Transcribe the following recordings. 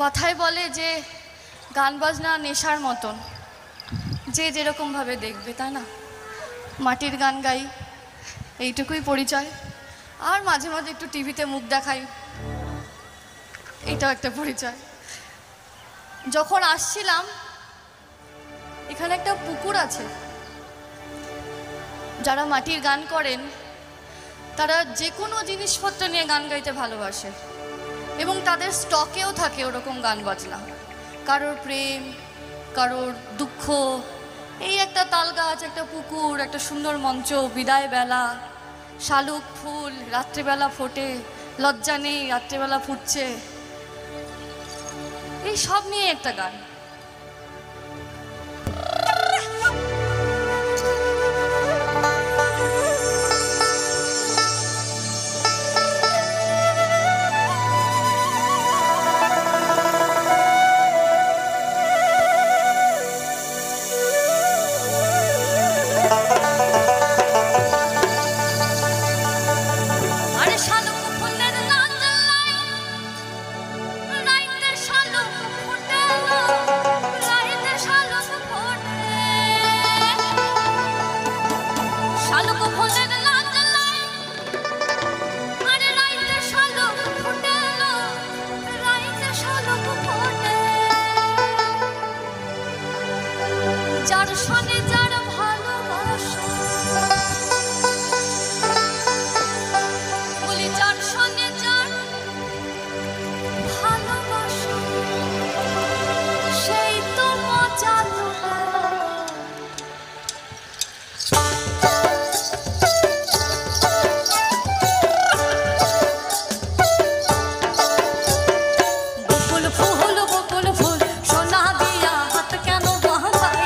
কথায় বলে যে গান বাজনা নেশার মতন, যে যেরকমভাবে দেখবে, তাই না? মাটির গান গাই, এইটুকুই পরিচয়। আর মাঝে মাঝে একটু টিভিতে মুখ দেখাই, এইটাও একটা পরিচয়। যখন আসছিলাম এখানে একটা পুকুর আছে, যারা মাটির গান করেন তারা যে কোনো জিনিসপত্র নিয়ে গান গাইতে ভালোবাসে এবং তাদের স্টকেও থাকে ওরকম গান বাজনা। কারোর প্রেম, কারোর দুঃখ, এই একটা তাল গাছ, একটা পুকুর, একটা সুন্দর মঞ্চ, বিদায় বেলা, শালুক ফুল রাত্রিবেলা ফোটে, লজ্জা নেই রাত্রিবেলা ফুটছে, এই সব নিয়ে একটা গান। যার সনে যার ভালোবাসা, বলি যার সনে যার ভালোবাসা, সেই তো মজা। বকুল ফুল বকুল ফুল সোনা দিয়া হাত কেন বাঁধাই,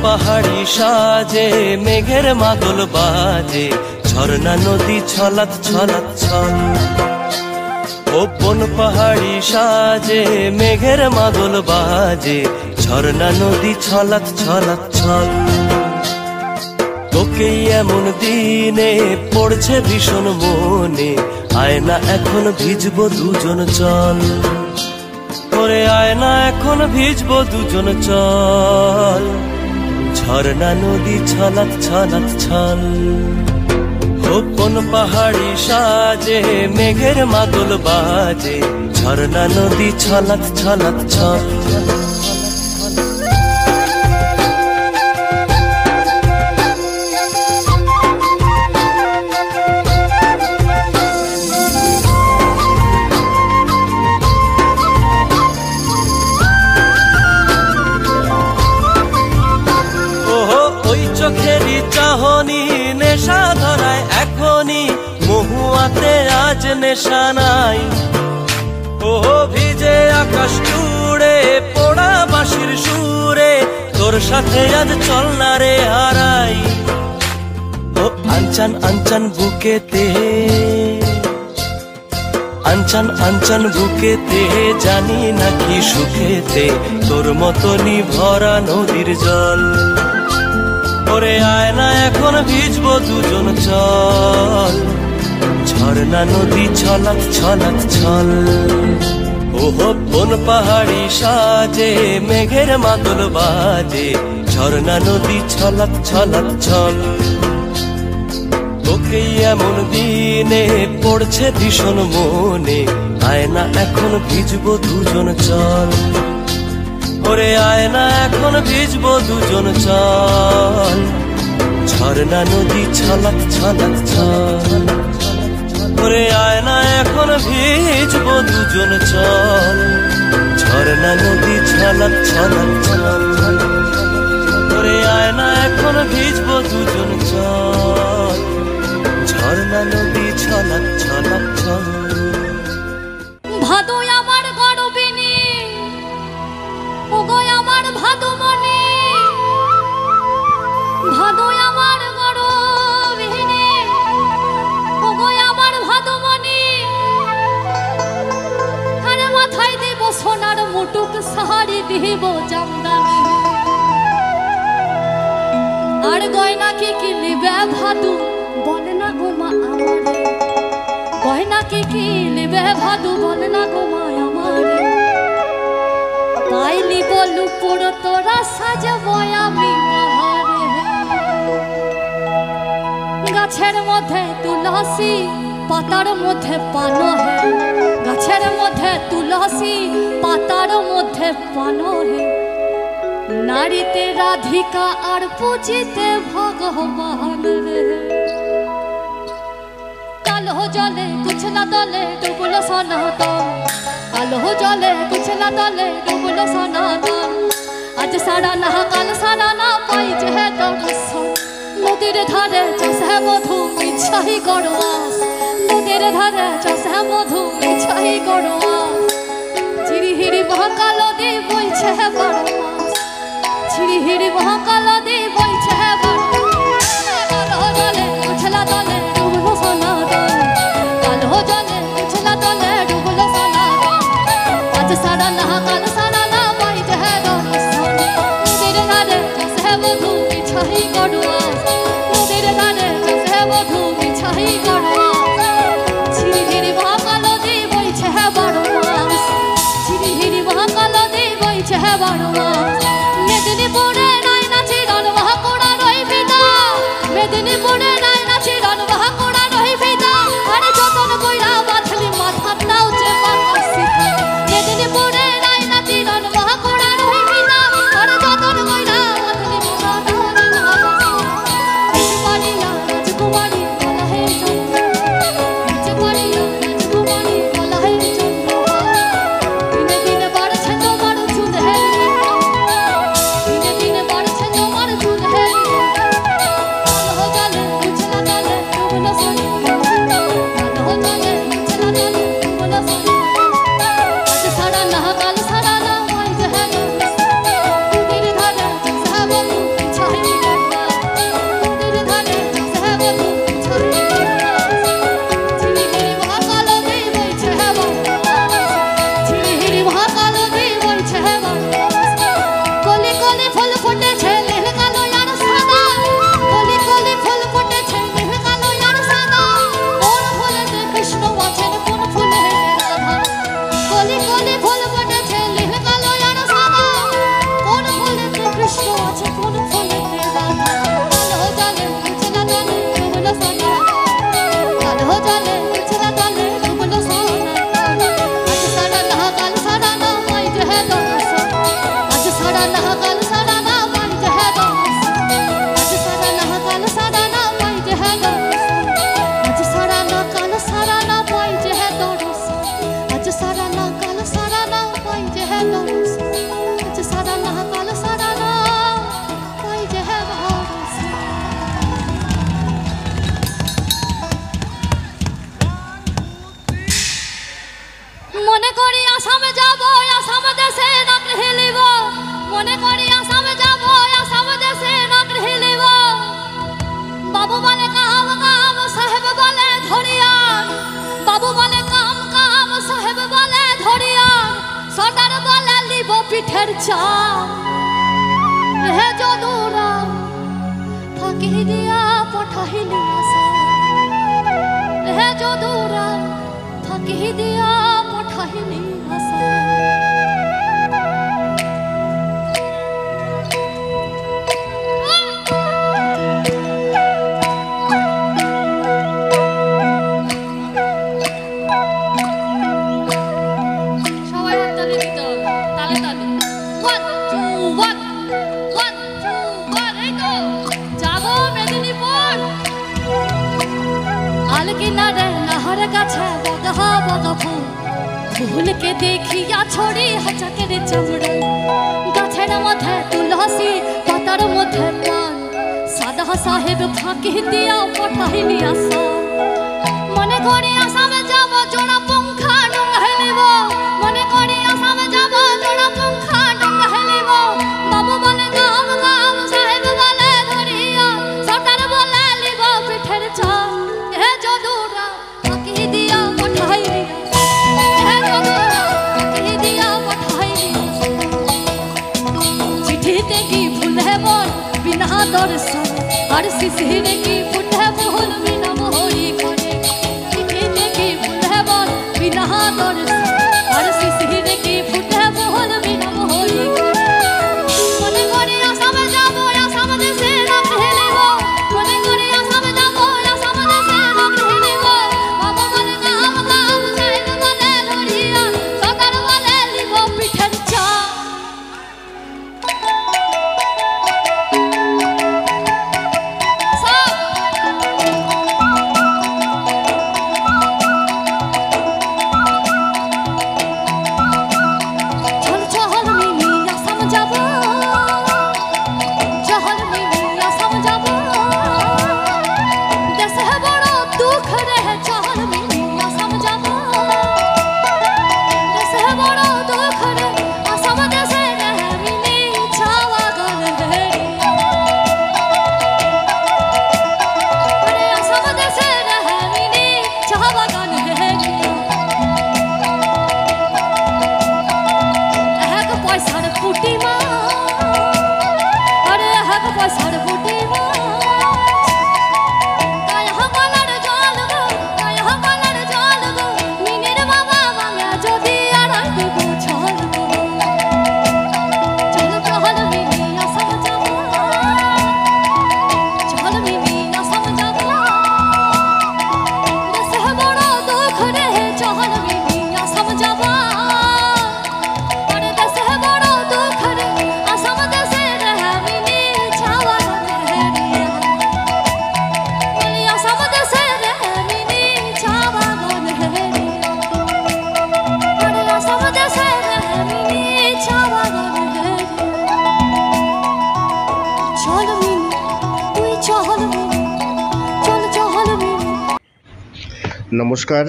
পাহাড়ি সাজে মেঘের মাদল বাজে ঝর্ণা নদী ছলাৎ ছলাৎ ছল কোন পাহাড়ি সাজে মেঘের মাদল বাজে ঝর্ণা নদী ছলাৎ ছলাৎ ছল তোকে এমন দিনে পড়ছে ভীষণ মনে আয় না এখন ভিজবো দুজন চল ওরে আয় না এখন ভিজবো দুজন চল ঝর্ণা নদী ছলাৎ ছলাৎ ছল কোন পাহাড়ি সাজে মেঘের মাদল বাজে ঝর্ণা নদী ছলাৎ ছলাৎ ছল চোখেরই চাহনি নেশা ধরায় এখনই মহুয়াতে আজ নেশা নাই ও ভিজে আকাশ জুড়ে পোড়া বাঁশির সুরে তোর সাথে আজ চল না রে হারাই ও আনচান আনচান বুকেতে আনচান আনচান বুকেতে জানি নাকি সুখেতে তোর মতনই ভরা নদীর জল ওরে আয় না এখন ভিজবো দুজন চল ঝর্ণা নদী ছলাৎ ছলাৎ ছল ওহো কোন পাহাড়ি সাজে মেঘের মাদল বাজে ঝর্ণা নদী ছলাৎ ছলাৎ ছল তোকে এমন দিনে পড়ছে ভীষণ মনে আয় না এখন ভিজবো দুজন চল ওরে আয় না এখন ভিজবো দুজন চল ঝর্ণা নদী ছলাৎ ছলাৎ ছল ওরে আয় না এখন ভিজবো দুজন চল ঝর্ণা নদী ছলাৎ ছলাৎ ছল ওরে আয় না এখন ভিজবো দুজন চল ঝর্ণা নদী ছলাৎ ছলাৎ ছল ভাদই আমার গরবিনী ওগো আমার ভাদমণি ভাদই আমার গরবিনী ওগো আমার ভাদমণি আরে মাথায় দেব সোনার মুটুক শাড়ি দিব জামদানি আর গয়না কি কিনবে ভাদু বলে না গো মা আমারে গয়না কি কিনবে ভাদু বলে না গো মা আমারে পাইলি বলু পুরো তোরা সাজাবো আমি বাহারে গাছের মধ্যে তুলসী পাতার মধ্যে পানো হে গাছের মধ্যে তুলসী পাতার মধ্যে পানো হে নারীতে রাধিকা আর পুজিতে ভগবান রে কালো জলে কুছলা দলে ডুবলো সনাতন কালো জলে কুছলা দলে ডুবলো সনাতন আজ সারা না কাল সারা না পাই যে দর্শন নদীর ধারে চাষে মধু মিছাই গড়োয়াস নদীর ধারে চাষে মধু মিছাই গড়োয়াস ঝিরিহিরি মহাকালো দি বইছে বড় মাস ঝিরিহিরি মহাকালো দি বইছে বড় কালো জলে কুছলা দলে ডুবলো সনাতন কালো জলে কুছলা দলে ডুবলো সনাতন আজ সারা না কাল সারা না পাই যে দর্শন নদীর ধারে চাষে মধু মিছাই গড়োয়াস নদীর ধারে চাষে মধু মিছাই গড়োয়াস ঝিরিহিরি মহাকালো দি বইছে বড় মাস ঝিরিহিরি মহাকালো দি বইছে বড় মাস মেদিনীপুরে নাই নাচি রন মহাকুড়া রই ফিতা মেদিনীপুরে নাই নাচি রন মহাকুড়া রই ফিতা আরে যতন কইরা বাঁধলি মাথা নাও যে বাতাসি মেদিনীপুরে নাই নাচি মনে করি আসামে যাব, আসাম দেশে নাক হেলিব, মনে করি আসামে যাব, আসাম দেশে নাক হেলিব। বাবু বলে কাম কাম, সাহেব বলে ধরিয়ান, বাবু বলে কাম কাম, সাহেব বলে ধরিয়ান, সর্দার বলে লিব পিঠের চাম। হে যদুরা ফাঁকি দিয়া পঠাইলি আশা, হে যদুরা ফাঁকি দিয়া পঠাইলি আশা। সবাই হাততালি দিতে হবে, তালে তালে। 1 2 1 1 2 1, এই তো যাবো মেদিনীপুর। আল কিনারে নাহর কাছে বগহা বগা ফুল, ফুলকে দেখিয়া ছড়ি হাজাকের চামড়া। গাছের মধ্যে তুলসী, পাতার মধ্যে পান, সাদা সাহেব ফাঁকি দিয়া পঠাইলি আশা। মনে করি আসামে যাব, জোড়া পঙ্খা ডং হেলিব, মনে করি আসামে যাব, জোড়া পঙ্খা ডং হেলিব। বাবু বলে গাম গাম, সাহেব বলে ধরিয়া, সর্দার বলে লিব পিঠের চাম। হে যদুরা ফাঁকি দিয়া পঠাইলি, হে যদুরা ফাঁকি দিয়া পঠাইলি। চিঠিতে কি ভুল হে বল বিনা দর্শন, আর শিশিরে কি ফুটে বহুল বিনা মোহরি করে। চিঠিতে কি ভুল হে বল বিনা দর্শন, আর শিশিরে কি ফুটে বহুল বিনা মোহরি করে। মনে করি আসামে যাব, আসাম দেশে নাক হেলিব, মনে করি আসামে যাব, আসাম দেশে নাক হেলিব। বাবা বলে কাম কাম, সাহেব বলে ধরিয়া, সর্দার বলে লিব পিঠের চাম। চল চল মিলি আসাম যাব, চল মিলি আসাম যাব, দেশে বড় দুঃখ রে, চল মিলি আসাম যাব, দেশে বড় দুঃখ রে, আসাম দেশে রে মিলি ছাওয়া গল রে। আরে আসাম দেশে রে মিলি ছাওয়া গল রে। এক পয়সার পুটি মাছ, আরে এক পয়সার পুটি মাছ, গায়ে গলার জল গো, গায়ে গলার জল গো, মিনের বাবা মাঙ্গা যদি আড়াই দেবো ছল গো। চল চল মিলি আসাম যাব, চল মিলি আসাম যাব, দেশে বড় দুঃখ রে, চল মিলি আসাম যাব। আরে দেশে বড় দুঃখ রে, আসাম দেশে রে মিলি ছাওয়া গল রে। মিলি আসাম দেশে রে মিলি ছাওয়া গল রে। আরে আসাম দেশে রে মিলি ছাওয়া গল রে। চল মিলি তুই চল মিলি, চল চল মিলি। নমস্কার,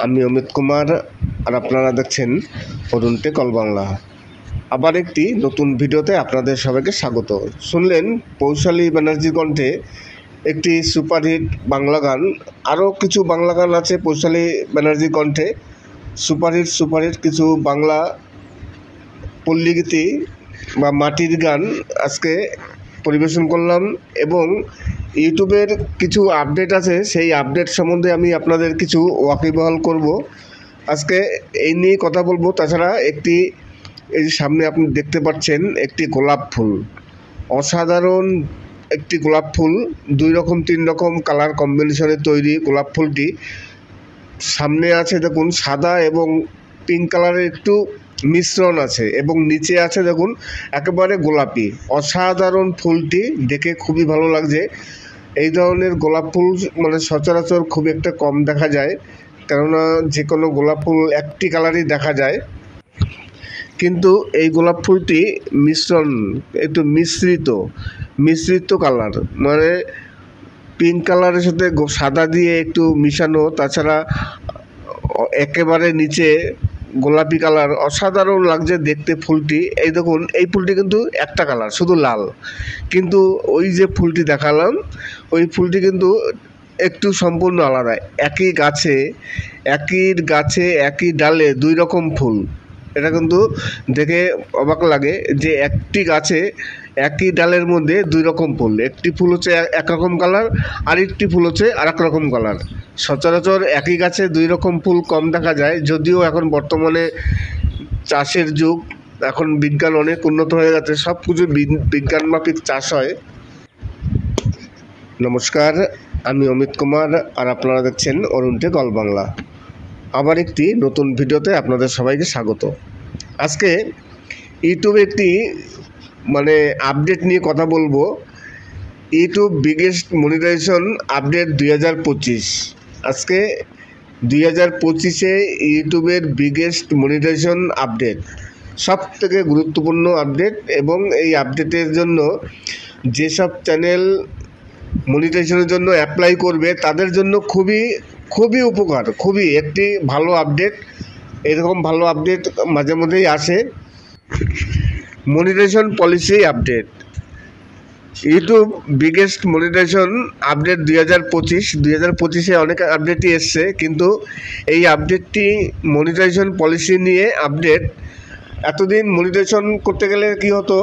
আমি অমিত কুমার, আর আপনারা দেখছেন অরুণ টেক অল বাংলা। আবার একটি নতুন ভিডিওতে আপনাদের সবাইকে স্বাগত। শুনলেন পৌশালী ব্যানার্জির কণ্ঠে একটি সুপারহিট বাংলা গান। আরও কিছু বাংলা গান আছে পৌশালী ব্যানার্জির কণ্ঠে, সুপারহিট কিছু বাংলা পল্লীগীতি বা মাটির গান আজকে পরিবেশন করলাম। এবং ইউটিউবের কিছু আপডেট আছে, সেই আপডেট সম্বন্ধে আমি আপনাদের কিছু ওয়াকিবহাল করব। আজকে এই নিয়ে কথা বলবো। তাছাড়া একটি, এই যে সামনে আপনি দেখতে পাচ্ছেন একটি গোলাপ ফুল, অসাধারণ একটি গোলাপ ফুল, 2 রকম 3 রকম কালার কম্বিনেশনে তৈরি গোলাপ ফুলটি। সামনে আছে দেখুন সাদা এবং পিঙ্ক কালারের একটু মিশ্রণ আছে, এবং নিচে আছে দেখুন একেবারে গোলাপি। অসাধারণ ফুলটি, দেখে খুবই ভালো লাগছে। এই ধরনের গোলাপ ফুল মানে সচরাচর খুব একটা কম দেখা যায়, কেননা যে কোনো গোলাপ ফুল একটি কালারই দেখা যায়। কিন্তু এই গোলাপ ফুলটি মিশ্রণ, একটু মিশ্রিত কালার, মানে পিঙ্ক কালারের সাথে সাদা দিয়ে একটু মিশানো। তাছাড়া একেবারে নিচে গোলাপি কালার, অসাধারণ লাগছে দেখতে ফুলটি। এই দেখুন, এই ফুলটি কিন্তু একটা কালার, শুধু লাল, কিন্তু ওই যে ফুলটি দেখালাম ওই ফুলটি কিন্তু একটু সম্পূর্ণ আলাদা। একই গাছে একই ডালে দুই রকম ফুল। এটা কিন্তু দেখে অবাক লাগে যে একটি গাছে একই ডালের মধ্যে দুই রকম ফুল। একটি ফুল হচ্ছে একরকম কালার, আরেকটি ফুল হচ্ছে আরেক রকম কালার। সচরাচর একই গাছে দুই রকম ফুল কম দেখা যায়, যদিও এখন বর্তমানে চাষের যুগ, এখন বিজ্ঞান অনেক উন্নত হয়ে গেছে, সব কিছু বিজ্ঞান মাফিক চাষ হয়। নমস্কার, আমি অমিত কুমার, আর আপনারা দেখছেন অরুণ টেক অল বাংলা। আবার একটি নতুন ভিডিওতে আপনাদের সবাইকে স্বাগত। আজকে ইউটিউবে একটি আপডেট নিয়ে কথা বলবো। YouTube biggest monetization update 2025। আজকে 2025-এ ইউটিউবের বিগেস্ট মনিটাইজেশন আপডেট, সব থেকে গুরুত্বপূর্ণ আপডেট। এবং এই আপডেটের জন্য যেসব চ্যানেল মনিটাইজেশনের জন্য অ্যাপ্লাই করবে তাদের জন্য খুবই উপকার, খুবই একটি ভালো আপডেট। এরকম ভালো আপডেট মাঝে মধ্যেই আসে। Monetisation policy update, YouTube biggest monetization update 2025-এ অনেক আপডেটই এসছে, কিন্তু এই আপডেটটি মনিটাইজেশন পলিসি নিয়ে আপডেট। এতদিন মনিটাইজেশন করতে গেলে কি হতো,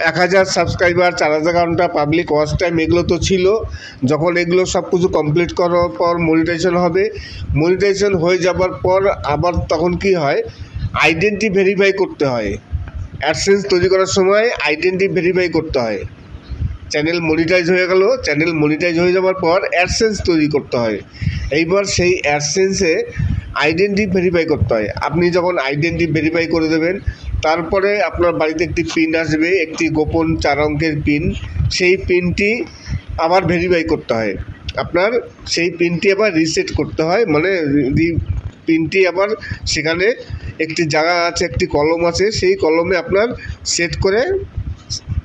1000 সাবস্ক্রাইবার, 4000 ঘন্টা পাবলিক ওয়াচ টাইম, এগুলো তো ছিল। যখন এগুলো সব কিছু কমপ্লিট করার পর মনিটাইজেশন হবে, মনিটাইজেশন হয়ে যাবার পর আবার তখন কি হয়, আইডেন্টি ভেরিফাই করতে হয়। অ্যাডসেন্স তৈরি করার সময় আইডেন্টি ভেরিফাই করতে হয়। চ্যানেল মনিটাইজ হয়ে গেল, চ্যানেল মনিটাইজ হয়ে যাওয়ার পর অ্যাডসেন্স তৈরি করতে হয়। এইবার সেই অ্যাডসেন্সে আইডেন্টি ভেরিফাই করতে হয়। আপনি যখন আইডেন্টি ভেরিফাই করে দেবেন, তারপরে আপনার বাড়িতে একটি পিন আসবে, একটি গোপন 4 অঙ্কের পিন। সেই পিনটি আবার ভেরিফাই করতে হয়। আপনার সেই পিনটি আবার রিসেট করতে হয়, পিনটি আবার সেখানে একটি জায়গা আছে, একটি কলম আছে, সেই কলমে আপনার সেট করে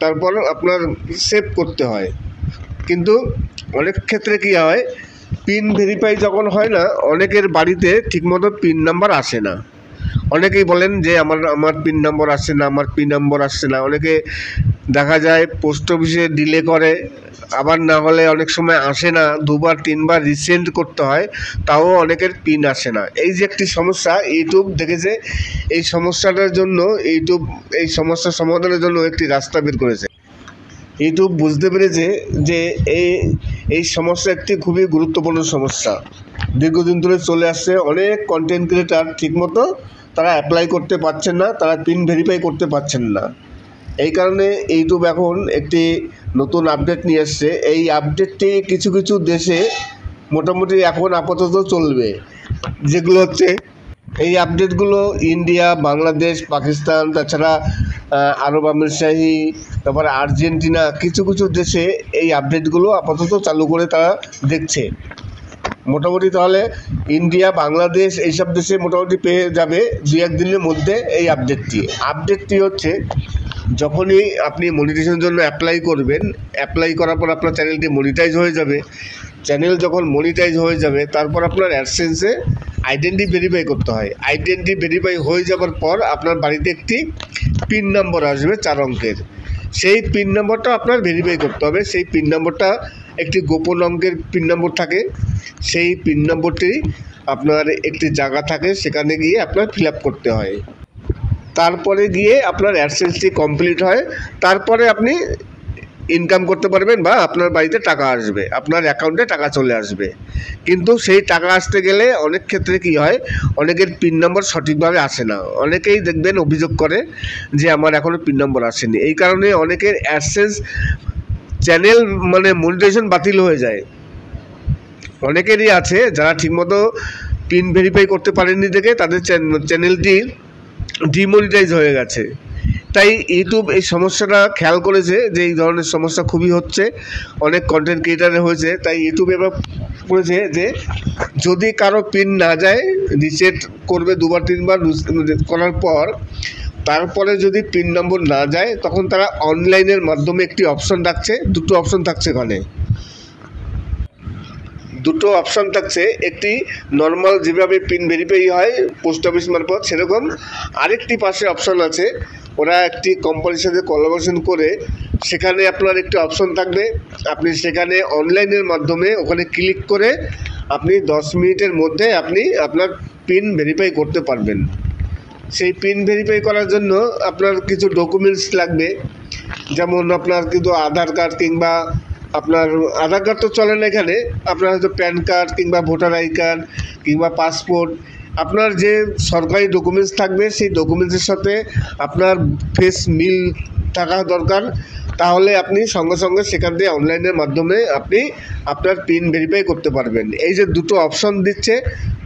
তারপর আপনার সেভ করতে হয়। কিন্তু অনেক ক্ষেত্রে কী হয়, পিন ভেরিফাই যখন হয় না, অনেকের বাড়িতে ঠিকমতো পিন নাম্বার আসে না। অনেকেই বলেন যে আমার পিন নম্বর আসছে না। অনেকে দেখা যায় পোস্ট অফিসে ডিলে করে, আবার না হলে অনেক সময় আসে না, 2বার 3বার রিসেন্ড করতে হয়, তাও অনেকের পিন আসে না। এই যে একটি সমস্যা ইউটিউব দেখেছে, এই সমস্যাটার জন্য ইউটিউব এই সমস্যার সমাধানের জন্য একটি রাস্তা বের করেছে। ইউটিউব বুঝতে পেরেছে যে এই সমস্যা একটি খুবই গুরুত্বপূর্ণ সমস্যা, দীর্ঘদিন ধরে চলে আসছে। অনেক কন্টেন্ট ক্রিয়েটার ঠিকমতো তারা অ্যাপ্লাই করতে পারছেন না, তারা পিন ভেরিফাই করতে পারছেন না। এই কারণে ইউটিউব এখন একটি নতুন আপডেট নিয়ে এসছে। এই আপডেটটি কিছু কিছু দেশে মোটামুটি এখন আপাতত চলবে, যেগুলো হচ্ছে এই আপডেটগুলো ইন্ডিয়া, বাংলাদেশ, পাকিস্তান, তাছাড়া আরব আমিরশাহী, তারপরে আর্জেন্টিনা, কিছু কিছু দেশে এই আপডেটগুলো আপাতত চালু করে তারা দেখছে। মোটামুটি তাহলে ইন্ডিয়া, বাংলাদেশ এইসব দেশে মোটামুটি পেয়ে যাবে 2-1 দিনের মধ্যে এই আপডেটটি হচ্ছে, যখনই আপনি মনিটাইজেশনের জন্য অ্যাপ্লাই করবেন, অ্যাপ্লাই করার পর আপনার চ্যানেলটি মনিটাইজ হয়ে যাবে। চ্যানেল যখন মনিটাইজ হয়ে যাবে, তারপর আপনার অ্যাডসেন্সে আইডেন্টি ভেরিফাই করতে হয়। আইডেন্টি ভেরিফাই হয়ে যাবার পর আপনার বাড়িতে একটি পিন নম্বর আসবে 4 অঙ্কের। সেই পিন নম্বরটা আপনার ভেরিফাই করতে হবে। সেই পিন নম্বরটা একটি গোপন অঙ্কের পিন নম্বর থাকে। সেই পিন নম্বরটি আপনার একটি জায়গা থাকে, সেখানে গিয়ে আপনার ফিল আপ করতে হয়। তারপরে গিয়ে আপনার অ্যাডসেন্সটি কমপ্লিট হয়, তারপরে আপনি ইনকাম করতে পারবেন বা আপনার বাড়িতে টাকা আসবে, আপনার অ্যাকাউন্টে টাকা চলে আসবে। কিন্তু সেই টাকা আসতে গেলে অনেক ক্ষেত্রে কি হয়, অনেকের পিন নম্বর সঠিকভাবে আসে না। অনেকেই দেখবেন অভিযোগ করে যে আমার এখনও পিন নম্বর আসেনি। এই কারণে অনেকের অ্যাডসেন্স চ্যানেল মনিটাইজেশন বাতিল হয়ে যায়। অনেকেরই আছে যারা ঠিকমতো পিন ভেরিফাই করতে পারেননি দেখে তাদের চ্যানেলটি ডিমনিটাইজ হয়ে গেছে। তাই ইউটিউব এই সমস্যাটা খেয়াল করেছে যে এই ধরনের সমস্যা খুবই হচ্ছে, অনেক কন্টেন্ট ক্রিয়েটারে হয়েছে। তাই ইউটিউব এবার করেছে যে যদি কারো পিন না যায়, রিসেট করবে 2বার 3বার করার পর, তারপরে যদি পিন নম্বর না যায়, তখন তারা অনলাইনের মাধ্যমে একটি অপশন রাখছে, 2টো অপশন থাকছে এখানে। দুটো অপশান থাকছে, একটি নর্মাল যেভাবে পিন ভেরিফাই হয় পোস্ট অফিস মারফত, সেরকম আরেকটি পাশে অপশান আছে। ওরা একটি কোম্পানির সাথে কোলাবোরেশন করে সেখানে আপনার একটি অপশন থাকবে, আপনি সেখানে অনলাইনের মাধ্যমে ওখানে ক্লিক করে আপনি 10 মিনিটের মধ্যে আপনি আপনার পিন ভেরিফাই করতে পারবেন। সেই পিন ভেরিফাই করার জন্য আপনার কিছু ডকুমেন্টস লাগবে, যেমন আপনার কিন্তু আধার কার্ড কিংবা আপনার আধার কার্ড তো চলে না এখানে, আপনার হয়তো প্যান কার্ড কিংবা ভোটার আই কার্ড কিংবা পাসপোর্ট, আপনার যে সরকারি ডকুমেন্টস থাকবে সেই ডকুমেন্টসের সাথে আপনার ফেস মিল থাকা দরকার। তাহলে আপনি সঙ্গে সঙ্গে সেখান থেকে অনলাইনের মাধ্যমে আপনি আপনার পিন ভেরিফাই করতে পারবেন। এই যে দুটো অপশন দিচ্ছে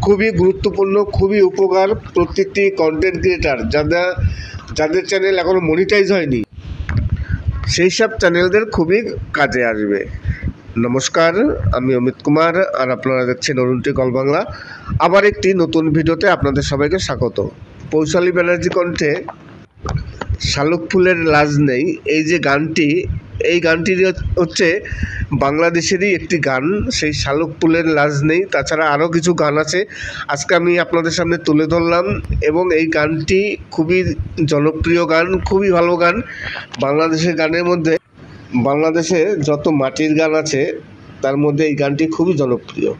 খুবই গুরুত্বপূর্ণ, খুবই উপকার প্রত্যেকটি কন্টেন্ট ক্রিয়েটার যাদের চ্যানেল এখনও মনিটাইজ হয়নি সেই সব চ্যানেলদের খুবই কাজে আসবে। নমস্কার, আমি অমিত কুমার আর আপনারা দেখছেন অরুণ টেক অল বাংলা। আবার একটি নতুন ভিডিওতে আপনাদের সবাইকে স্বাগত। পৌশালী ব্যানার্জি কণ্ঠে শালুক ফুলের লাজ নেই, এই যে গানটি, এই গানটি হচ্ছে বাংলাদেশেরই একটি গান, সেই শালুক ফুলের লাজ নেই। তাছাড়া আরও কিছু গান আছে, আজকে আমি আপনাদের সামনে তুলে ধরলাম। এবং এই গানটি খুবই জনপ্রিয় গান, খুবই ভালো গান। বাংলাদেশের গানের মধ্যে, বাংলাদেশে যত মাটির গান আছে তার মধ্যে এই গানটি খুবই জনপ্রিয়,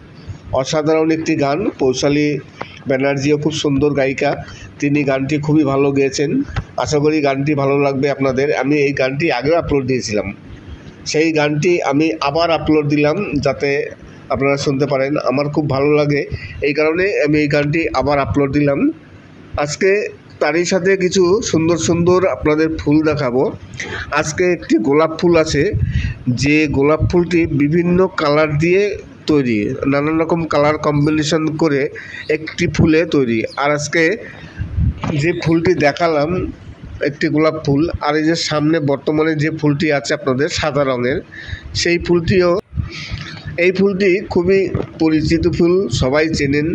অসাধারণ একটি গান। পৌশালী ব্যানার্জিও খুব সুন্দর গায়িকা, তিনি গানটি খুবই ভালো গেয়েছেন। আশা করি গানটি ভালো লাগবে আপনাদের। আমি এই গানটি আগেও আপলোড দিয়েছিলাম, সেই গানটি আমি আবার আপলোড দিলাম যাতে আপনারা শুনতে পারেন। আমার খুব ভালো লাগে, এই কারণে আমি এই গানটি আবার আপলোড দিলাম। আজকে তারই সাথে কিছু সুন্দর সুন্দর আপনাদের ফুল দেখাবো। আজকে একটি গোলাপ ফুল আছে, যে গোলাপ ফুলটি বিভিন্ন কালার দিয়ে তৈরি, নানান রকম কালার কম্বিনেশন করে একটি ফুলে তৈরি। আর আজকে যে ফুলটি দেখালাম একটি গোলাপ ফুল, আর এই যে সামনে বর্তমানে যে ফুলটি আছে আপনাদের সাদা রঙের, সেই ফুলটিও, এই ফুলটি খুবই পরিচিত ফুল, সবাই চেনেন।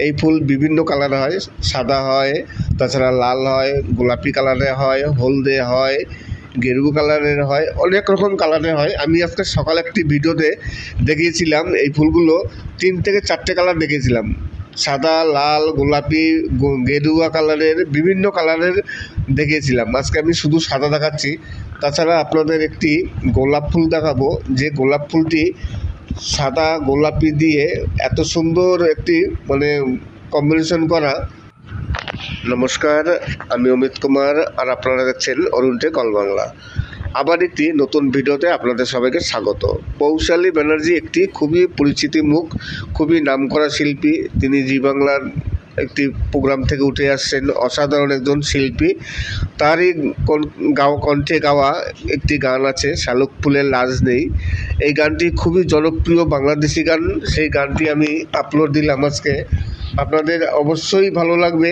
এই ফুল বিভিন্ন কালার হয়, সাদা হয়, তাছাড়া লাল হয়, গোলাপি কালারের হয়, হলদে হয়, গেরুয়া কালারের হয়, অনেক রকম কালারের হয়। আমি আজকে সকালে একটি ভিডিওতে দেখিয়েছিলাম এই ফুলগুলো 3 থেকে 4টে কালার দেখিয়েছিলাম, সাদা, লাল, গোলাপি, গেরুয়া কালারের, বিভিন্ন কালারের দেখিয়েছিলাম। আজকে আমি শুধু সাদা দেখাচ্ছি। তাছাড়া আপনাদের একটি গোলাপ ফুল দেখাবো, যে গোলাপ ফুলটি সাদা গোলাপি দিয়ে এত সুন্দর একটি কম্বিনেশন করা। নমস্কার, আমি অমিত কুমার আর আপনারা দেখছেন অরুণ টেক অল বাংলা। আবার একটি নতুন ভিডিওতে আপনাদের সবাইকে স্বাগত। পৌশালী ব্যানার্জি একটি খুবই পরিচিতি মুখ, খুবই নামকরা শিল্পী। তিনি জি বাংলার একটি প্রোগ্রাম থেকে উঠে আসছেন, অসাধারণ একজন শিল্পী। তারই কণ্ঠে গাওয়া একটি গান আছে, শালুক ফুলের লাজ নেই। এই গানটি খুবই জনপ্রিয় বাংলাদেশি গান, সেই গানটি আমি আপলোড দিলাম আজকে, আপনাদের অবশ্যই ভালো লাগবে।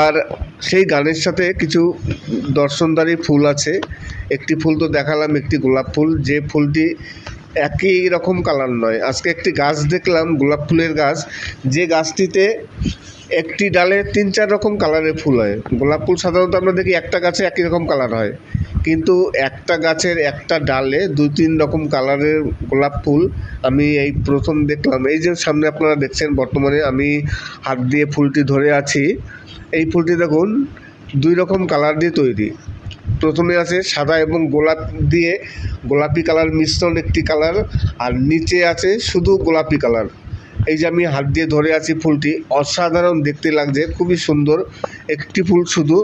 আর সেই গানের সাথে কিছু দর্শনদারি ফুল আছে, একটি ফুল তো দেখালাম, একটি গোলাপ ফুল, যে ফুলটি একই রকম কালার নয়। আজকে একটি গাছ দেখলাম, গোলাপ ফুলের গাছ, যে গাছটিতে একটি ডালে 3-4 রকম কালারের ফুল হয়। গোলাপ ফুল সাধারণত আমরা দেখি একটা গাছে একই রকম কালার হয়, কিন্তু একটা গাছের একটা ডালে 2-3 রকম কালারের গোলাপ ফুল আমি এই প্রথম দেখলাম। এই যে সামনে আপনারা দেখছেন, বর্তমানে আমি হাত দিয়ে ফুলটি ধরে আছি, এই ফুলটি দেখুন 2 রকম কালার দিয়ে তৈরি। প্রথমে আছে সাদা এবং গোলাপ দিয়ে গোলাপি কালার মিশ্রণ একটি কালার, আর নিচে আছে শুধু গোলাপি কালার। এই যে আমি হাত দিয়ে ধরে আছি, ফুলটি অসাধারণ দেখতে লাগছে, খুবই সুন্দর একটি ফুল। শুধু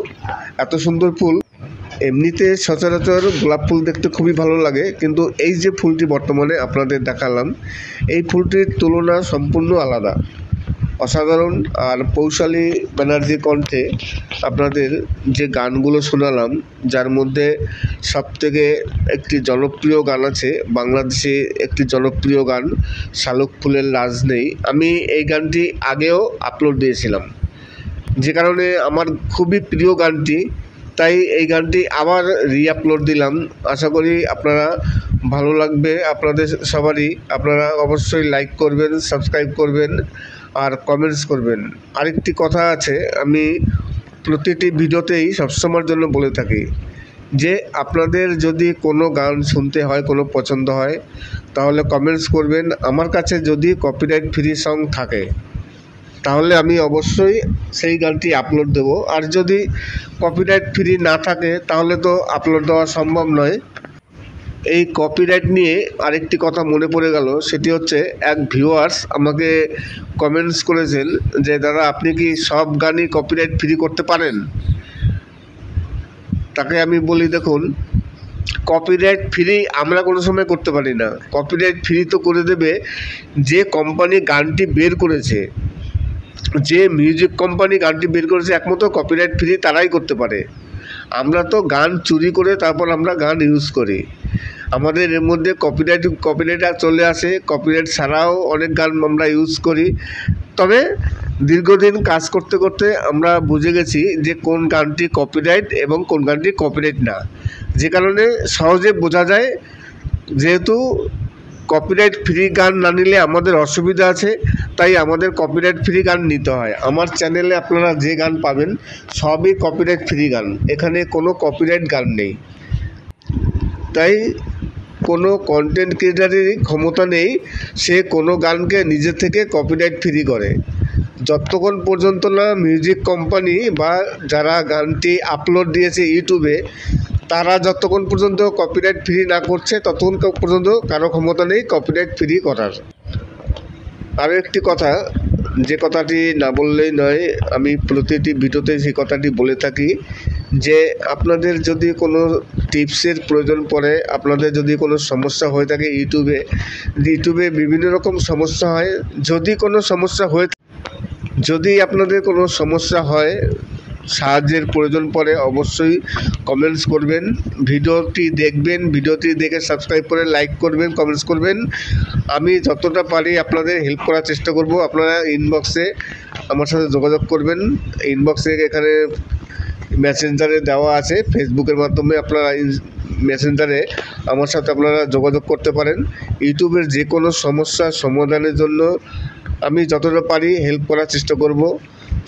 এত সুন্দর ফুল এমনিতে সচরাচর গোলাপ ফুল দেখতে খুবই ভালো লাগে, কিন্তু এই যে ফুলটি বর্তমানে আপনাদের দেখালাম, এই ফুলটির তুলনা সম্পূর্ণ আলাদা, অসাধারণ। আর পৌশালী ব্যানার্জির কণ্ঠে আপনাদের যে গানগুলো শোনালাম, যার মধ্যে সবথেকে একটি জনপ্রিয় গান আছে, বাংলাদেশে একটি জনপ্রিয় গান, শালুক ফুলের লাজ নেই। আমি এই গানটি আগেও আপলোড দিয়েছিলাম, যে কারণে আমার খুবই প্রিয় গানটি, তাই এই গানটি আবার রিআপলোড দিলাম। আশা করি আপনারা ভালো লাগবে আপনাদের সবারই। আপনারা অবশ্যই লাইক করবেন, সাবস্ক্রাইব করবেন আর কমেন্টস করবেন। আরেকটি কথা আছে, আমি প্রতিটি ভিডিওতেই সবসময়ের জন্য বলে থাকি যে আপনাদের যদি কোনো গান শুনতে হয়, কোনো পছন্দ হয়, তাহলে কমেন্টস করবেন। আমার কাছে যদি কপিরাইট ফ্রি সং থাকে তাহলে আমি অবশ্যই সেই গানটি আপলোড দেব। আর যদি কপিরাইট ফ্রি না থাকে তাহলে তো আপলোড দেওয়া সম্ভব নয়। এই কপিরাইট নিয়ে আরেকটি কথা মনে পড়ে গেল, সেটি হচ্ছে এক ভিউয়ার্স আমাকে কমেন্টস করেছেন যে দাদা আপনি কি সব গানই কপিরাইট ফ্রি করতে পারেন? তাকে আমি বলি দেখুন, কপিরাইট ফ্রি আমরা কোনো সময় করতে পারি না। কপিরাইট ফ্রি তো করে দেবে যে কোম্পানি গানটি বের করেছে, যে মিউজিক কোম্পানি গানটি বের করেছে, একমাত্র কপিরাইট ফ্রি তারাই করতে পারে। আমরা তো গান চুরি করে তারপর আমরা গান ইউজ করি। আমাদের এর মধ্যে কপিরাইট চলে আসে, কপিরাইট ছাড়াও অনেক গান আমরা ইউজ করি। তবে দীর্ঘদিন কাজ করতে করতে আমরা বুঝে গেছি যে কোন গানটি কপিরাইট এবং কোন গানটি কপিরাইট না, যে কারণে সহজে বোঝা যায়। যেহেতু কপিরাইট ফ্রি গান না নিলে আমাদের অসুবিধা আছে, তাই আমাদের কপিরাইট ফ্রি গান নিতে হয়। আমার চ্যানেলে আপনারা যে গান পাবেন সবই কপিরাইট ফ্রি গান, এখানে কোনো কপিরাইট গান নেই। তাই কোনো কন্টেন্ট ক্রিয়েটারেরই ক্ষমতা নেই সে কোনো গানকে নিজে থেকে কপিরাইট ফ্রি করে। যতক্ষণ পর্যন্ত না মিউজিক কোম্পানি বা যারা গানটি আপলোড দিয়েছে ইউটিউবে, তারা যতক্ষণ পর্যন্ত কপিরাইট ফ্রি না করছে ততক্ষণ পর্যন্ত কারো ক্ষমতা নেই কপিরাইট ফ্রি করার। আরও একটি কথা, যে কথাটি না বললেই নয়, আমি প্রতিটি ভিডিওতে সেই কথাটি বলে থাকি যে আপনাদের যদি কোনো টিপসের প্রয়োজন পড়ে, আপনাদের যদি কোনো সমস্যা হয়ে থাকে ইউটিউবে বিভিন্ন রকম সমস্যা হয়। যদি আপনাদের কোনো সমস্যা হয়, সাহায্যের প্রয়োজন পড়ে, অবশ্যই কমেন্টস করবেন, ভিডিওটি দেখবেন, ভিডিওটি দেখে সাবস্ক্রাইব করে লাইক করবেন, কমেন্টস করবেন। আমি যতটা পারি আপনাদের হেল্প করার চেষ্টা করব। আপনারা ইনবক্সে আমার সাথে যোগাযোগ করবেন। ইনবক্সে এখানে মেসেঞ্জারে দেওয়া আছে, ফেসবুকের মাধ্যমে আপনারা মেসেঞ্জারে আমার সাথে আপনারা যোগাযোগ করতে পারেন। ইউটিউবের যে কোনো সমস্যার সমাধানের জন্য আমি যতটা পারি হেল্প করার চেষ্টা করব।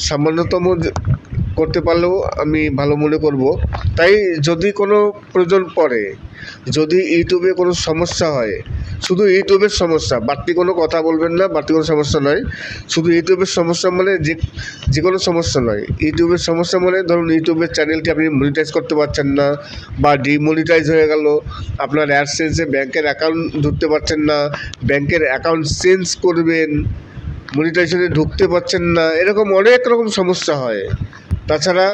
সামান্যতম করতে পারলেও আমি ভালো মনে করব। তাই যদি কোনো প্রয়োজন পড়ে, যদি ইউটিউবে কোনো সমস্যা হয়, শুধু ইউটিউবের সমস্যা, বাড়তি কোনো কথা বলবেন না, বাড়তি কোনো সমস্যা নয়, শুধু ইউটিউবের সমস্যা মানে যে কোনো সমস্যা নয়। ইউটিউবের সমস্যা মানে ধরুন ইউটিউবের চ্যানেলটি আপনি মনিটাইজ করতে পারছেন না বা ডিমনিটাইজ হয়ে গেল, আপনার অ্যাডসেন্সে ব্যাংকের অ্যাকাউন্ট ঢুকতে পারছেন না, ব্যাংকের অ্যাকাউন্ট চেঞ্জ করবেন, মনিটাইজেশনে ঢুকতে পারছেন না, এরকম অনেক রকম সমস্যা হয়। তাছাড়া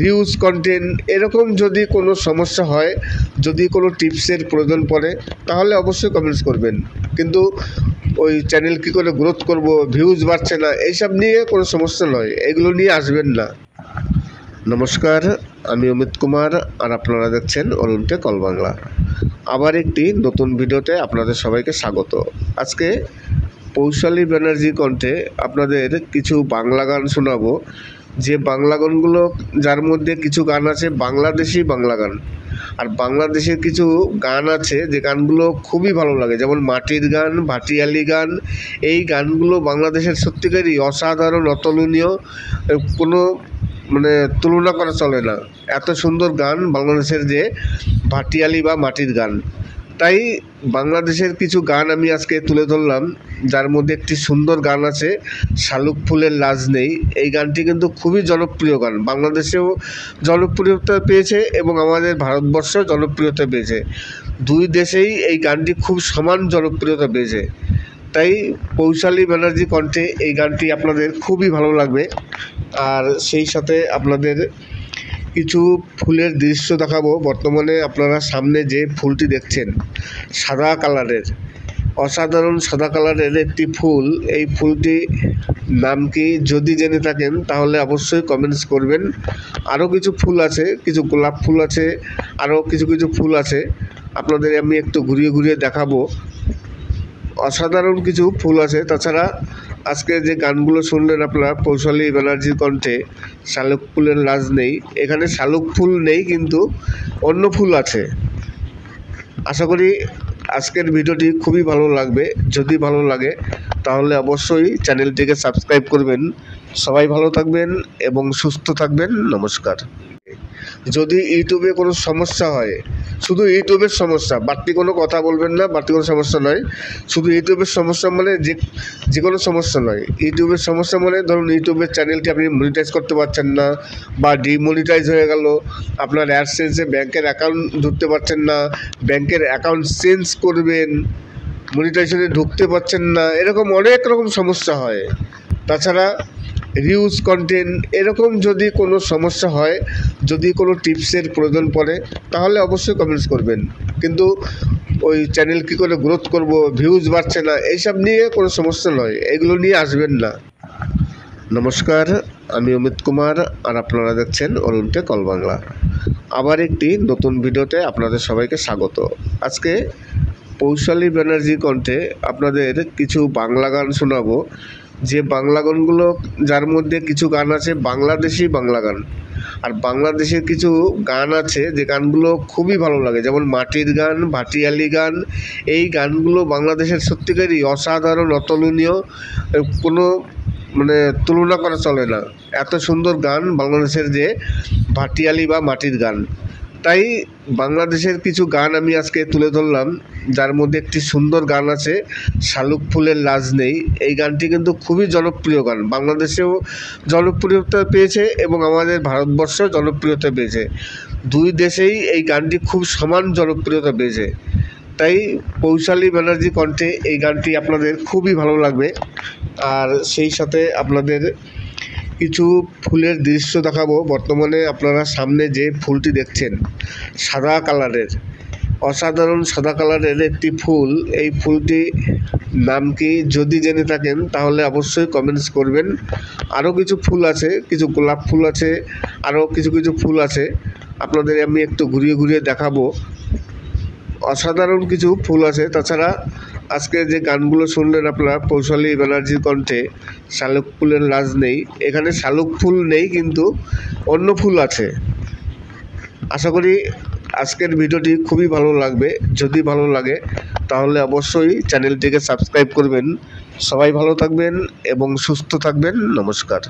রিউজ কন্টেন্ট, এরকম যদি কোনো সমস্যা হয়, যদি কোনো টিপসের প্রয়োজন পড়ে, তাহলে অবশ্যই কমেন্টস করবেন। কিন্তু ওই চ্যানেল কী করে গ্রোথ করব, ভিউজ বাড়ছে না, এইসব নিয়ে কোনো সমস্যা নয়, এগুলো নিয়ে আসবেন না। নমস্কার, আমি অমিত কুমার, আর আপনারা দেখছেন অরুণ টেক অল বাংলা। আবার একটি নতুন ভিডিওতে আপনাদের সবাইকে স্বাগত। আজকে পৌশালী ব্যানার্জি কণ্ঠে আপনাদের কিছু বাংলা গান শোনাবো। যে বাংলা গানগুলো, যার মধ্যে কিছু গান আছে বাংলাদেশি বাংলা গান, আর বাংলাদেশের কিছু গান আছে যে গানগুলো খুবই ভালো লাগে, যেমন মাটির গান, ভাটিয়ালি গান। এই গানগুলো বাংলাদেশের সত্যিকারই অসাধারণ, অতুলনীয়, কোনো তুলনা করা চলে না। এত সুন্দর গান বাংলাদেশের যে ভাটিয়ালি বা মাটির গান। তাই বাংলাদেশের কিছু গান আমি আজকে তুলে ধরলাম, যার মধ্যে একটি সুন্দর গান আছে শালুক ফুলের লাজ নেই। এই গানটি কিন্তু খুবই জনপ্রিয় গান, বাংলাদেশেও জনপ্রিয়তা পেয়েছে এবং আমাদের ভারতবর্ষেও জনপ্রিয়তা পেয়েছে। দুই দেশেই এই গানটি খুব সমান জনপ্রিয়তা পেয়েছে। তাই পৌশালী ব্যানার্জি কণ্ঠে এই গানটি আপনাদের খুবই ভালো লাগবে। আর সেই সাথে আপনাদের কিছু ফুলের দৃশ্য দেখাবো। বর্তমানে আপনারা সামনে যে ফুলটি দেখছেন সাদা কালারের, অসাধারণ সাদা কালারের একটি ফুল, এই ফুলটি নাম কি যদি জেনে থাকেন তাহলে অবশ্যই কমেন্টস করবেন। আরও কিছু ফুল আছে, কিছু গোলাপ ফুল আছে, আরও কিছু কিছু ফুল আছে, আপনাদের আমি একটু ঘুরিয়ে ঘুরিয়ে দেখাবো। অসাধারণ কিছু ফুল আছে। তাছাড়া আজকে যে গানগুলো শুনলেন আপনারা পৌশালী ব্যানার্জির কণ্ঠে শালুক ফুলের লাজ নেই, এখানে শালুক ফুল নেই কিন্তু অন্য ফুল আছে। আশা করি আজকের ভিডিওটি খুবই ভালো লাগবে। যদি ভালো লাগে তাহলে অবশ্যই চ্যানেলটিকে সাবস্ক্রাইব করবেন। সবাই ভালো থাকবেন এবং সুস্থ থাকবেন। নমস্কার। যদি ইউটিউবে কোনো সমস্যা হয়, শুধু ইউটিউবের সমস্যা, বাড়তি কোনো কথা বলবেন না, বাড়তি কোনো সমস্যা নয়, শুধু ইউটিউবের সমস্যা মানে যে কোনো সমস্যা নয়। ইউটিউবের সমস্যা মানে ধরুন ইউটিউবের চ্যানেলটি আপনি মনিটাইজ করতে পারছেন না বা ডিমনিটাইজ হয়ে গেল, আপনার অ্যাডসেন্সে ব্যাংকের অ্যাকাউন্ট ঢুকতে পারছেন না, ব্যাংকের অ্যাকাউন্ট চেঞ্জ করবেন, মনিটাইজেশনে ঢুকতে পারছেন না, এরকম অনেক রকম সমস্যা হয়। তাছাড়া রিউজ কন্টেন্ট, এরকম যদি কোনো সমস্যা হয়, যদি কোনো টিপসের প্রয়োজন পড়ে, তাহলে অবশ্যই কমেন্টস করবেন। কিন্তু ওই চ্যানেল কী করে গ্রোথ করব, ভিউজ বাড়ছে না, এইসব নিয়ে কোনো সমস্যা নয়, এগুলো নিয়ে আসবেন না। নমস্কার, আমি অমিত কুমার, আর আপনারা দেখছেন অরুণ টেক অল বাংলা। আবার একটি নতুন ভিডিওতে আপনাদের সবাইকে স্বাগত। আজকে পৌশালী ব্যানার্জি কণ্ঠে আপনাদের কিছু বাংলা গান শোনাবো, যে বাংলা গানগুলো, যার মধ্যে কিছু গান আছে বাংলাদেশি বাংলা গান, আর বাংলাদেশের কিছু গান আছে যে গানগুলো খুবই ভালো লাগে, যেমন মাটির গান, ভাটিয়ালি গান। এই গানগুলো বাংলাদেশের সত্যিকারই অসাধারণ, অতুলনীয়, কোনো তুলনা করা চলে না। এত সুন্দর গান বাংলাদেশের যে ভাটিয়ালি বা মাটির গান। তাই বাংলাদেশের কিছু গান আমি আজকে তুলে ধরলাম, যার মধ্যে একটি সুন্দর গান আছে শালুক ফুলের লাজ নেই। এই গানটি কিন্তু খুবই জনপ্রিয় গান, বাংলাদেশেও জনপ্রিয়তা পেয়েছে এবং আমাদের ভারতবর্ষেও জনপ্রিয়তা পেয়েছে। দুই দেশেই এই গানটি খুব সমান জনপ্রিয়তা পেয়েছে। তাই পৌশালী ব্যানার্জি কণ্ঠে এই গানটি আপনাদের খুবই ভালো লাগবে। আর সেই সাথে আপনাদের কিছু ফুলের দৃশ্য দেখাবো। বর্তমানে আপনারা সামনে যে ফুলটি দেখছেন সাদা কালারের, অসাধারণ সাদা কালারের একটি ফুল, এই ফুলটি নাম কি যদি জেনে থাকেন তাহলে অবশ্যই কমেন্টস করবেন। আরও কিছু ফুল আছে, কিছু গোলাপ ফুল আছে, আরও কিছু কিছু ফুল আছে, আপনাদের আমি একটু ঘুরিয়ে ঘুরিয়ে দেখাবো। অসাধারণ কিছু ফুল আছে। তাছাড়া আজকে যে গানগুলো শুনলেন আপনারা পৌশালী ব্যানার্জির কণ্ঠে, শালুক ফুলের লাজ নেই, এখানে শালুক ফুল নেই কিন্তু অন্য ফুল আছে। আশা করি আজকের ভিডিওটি খুবই ভালো লাগবে। যদি ভালো লাগে তাহলে অবশ্যই চ্যানেলটিকে সাবস্ক্রাইব করবেন। সবাই ভালো থাকবেন এবং সুস্থ থাকবেন। নমস্কার।